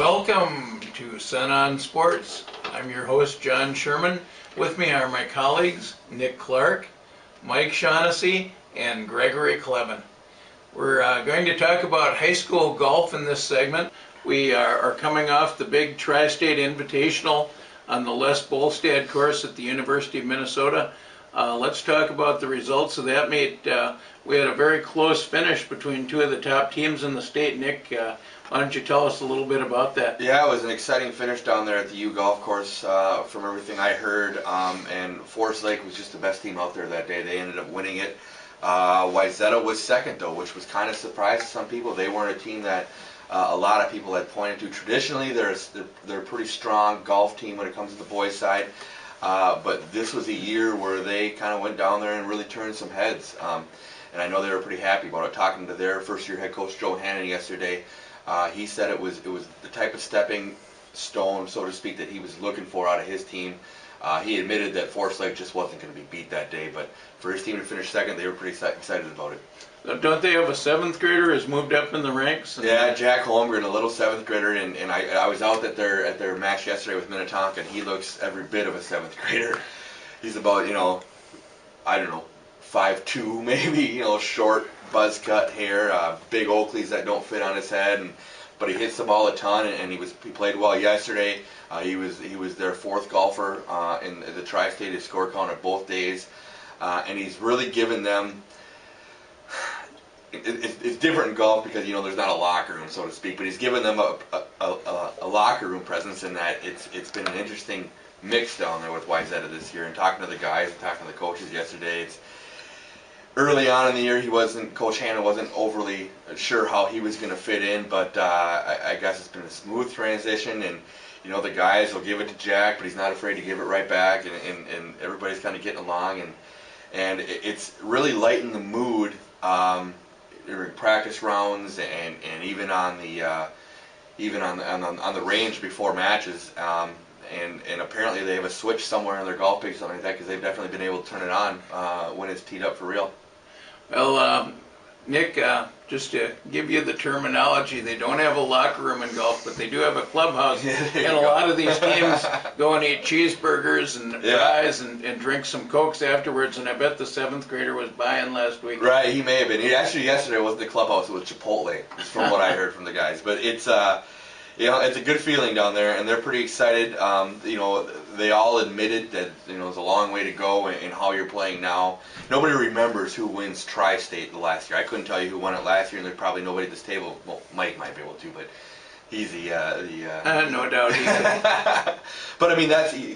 Welcome to Sun on Sports. I'm your host, John Sherman. With me are my colleagues, Nick Clark, Mike Shaughnessy, and Gregory Kleven. We're going to talk about high school golf in this segment. We are coming off the big Tri-State Invitational on the Les Bolstad course at the University of Minnesota. Let's talk about the results of that meet. We had a very close finish between two of the top teams in the state. Nick, why don't you tell us a little bit about that? Yeah, it was an exciting finish down there at the U Golf Course from everything I heard, and Forest Lake was just the best team out there that day. They ended up winning it. Wayzata was second, though, which was kind of surprising to some people. They weren't a team that a lot of people had pointed to. Traditionally, they're a pretty strong golf team when it comes to the boys' side, but this was a year where they kind of went down there and really turned some heads. And I know they were pretty happy about it. Talking to their first-year head coach, Joe Hannon, yesterday, he said it was the type of stepping stone, so to speak, that he was looking for out of his team. He admitted that Forest Lake just wasn't going to be beat that day, but for his team to finish second, they were pretty excited about it. Don't they have a seventh grader who's moved up in the ranks? Yeah, Jack Holmgren, a little seventh grader, and I was out at their match yesterday with Minnetonka, and he looks every bit of a seventh grader. He's about, I don't know, 5'2", maybe, short, buzz cut hair, big Oakleys that don't fit on his head, but he hits the ball a ton, and he played well yesterday. He was their fourth golfer in the Tri-State score count at both days, and he's really given them. It's different in golf because there's not a locker room, so to speak, but he's given them a locker room presence in that it's been an interesting mix down there with Wayzata this year, and talking to the guys and talking to the coaches yesterday. It's early on in the year, Coach Hanna wasn't overly sure how he was going to fit in, but I guess it's been a smooth transition, and the guys will give it to Jack, but he's not afraid to give it right back, and everybody's kind of getting along, and it's really lightened the mood during practice rounds and even on the range before matches. And apparently they have a switch somewhere in their golf page, something like that, because they've definitely been able to turn it on when it's teed up for real. Well, Nick, just to give you the terminology, they don't have a locker room in golf, but they do have a clubhouse. And a lot of these teams go and eat cheeseburgers and fries and drink some Cokes afterwards, and I bet the seventh grader was buying last week. Right, he may have been. Actually, yesterday wasn't the clubhouse, it was Chipotle, from what I heard from the guys. But it's it's a good feeling down there, and they're pretty excited. They all admitted that it's a long way to go in how you're playing now. Nobody remembers who wins Tri-State the last year. I couldn't tell you who won it last year, and there's probably nobody at this table. Well, Mike might be able to, but he's no doubt he could. But I mean,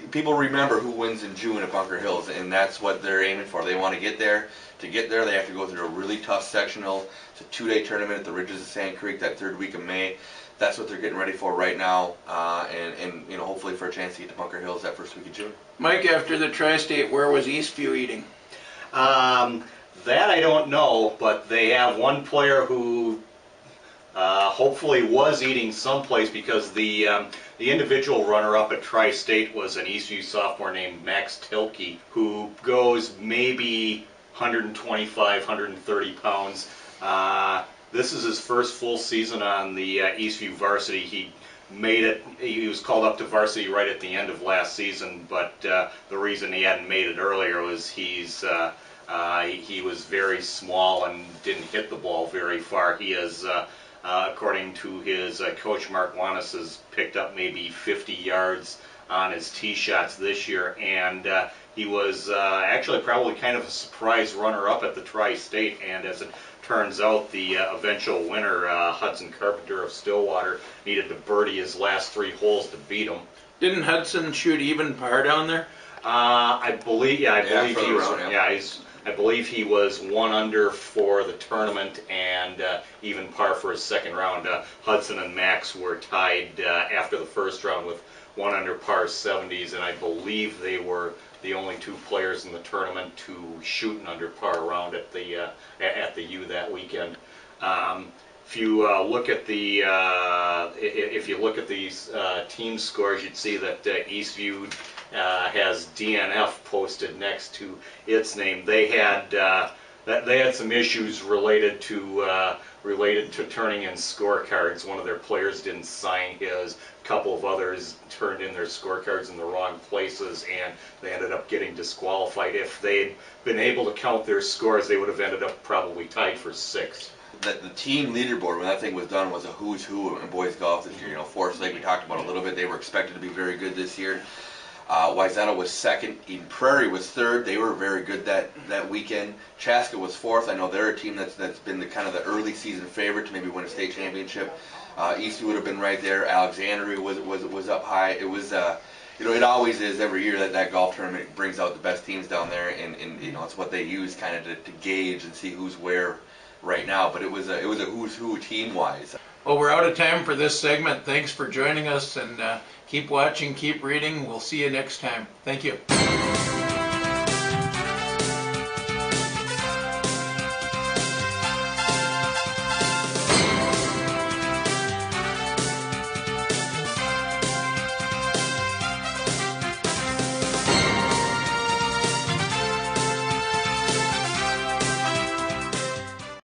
people remember who wins in June at Bunker Hills, and that's what they're aiming for. They want to get there. To get there, they have to go through a really tough sectional. It's a 2-day tournament at the Ridges of Sand Creek that third week of May. That's what they're getting ready for right now, and hopefully for a chance to get to Bunker Hills that first week of June. Mike, after the Tri-State, where was Eastview eating? That I don't know, but they have one player who hopefully was eating someplace, because the individual runner-up at Tri-State was an Eastview sophomore named Max Tilke, who goes maybe 125, 130 pounds. This is his first full season on the Eastview varsity. He made it. He was called up to varsity right at the end of last season, but the reason he hadn't made it earlier was he was very small and didn't hit the ball very far. He has, according to his coach Mark Wanis, has picked up maybe 50 yards on his tee shots this year, and he was actually probably kind of a surprise runner-up at the Tri-State, and as it turns out, the eventual winner, Hudson Carpenter of Stillwater, needed to birdie his last 3 holes to beat him. Didn't Hudson shoot even par down there? I believe he was. I believe he was 1 under for the tournament, and even par for his second round. Hudson and Max were tied after the first round with 1 under par 70s, and I believe they were the only 2 players in the tournament to shoot an under par round at the U that weekend. If you look at these team scores, you'd see that Eastview has DNF posted next to its name. They had that they had some issues related to turning in scorecards. One of their players didn't sign his. A couple of others turned in their scorecards in the wrong places, and they ended up getting disqualified. If they'd been able to count their scores, they would have ended up probably tied for sixth. The team leaderboard, when that thing was done, was a who's who in boys golf this year. You know, Forest Lake, we talked about a little bit. They were expected to be very good this year. Wayzata was second. Eden Prairie was third. They were very good that weekend. Chaska was fourth. I know they're a team that's been the kind of the early season favorite to maybe win a state championship. Eastview would have been right there. Alexandria was up high. It was you know, it always is every year that golf tournament brings out the best teams down there, and you know, it's what they use kind of to gauge and see who's where right now. But it was a who's who team wise. Well, we're out of time for this segment. Thanks for joining us, and keep watching, keep reading. We'll see you next time. Thank you.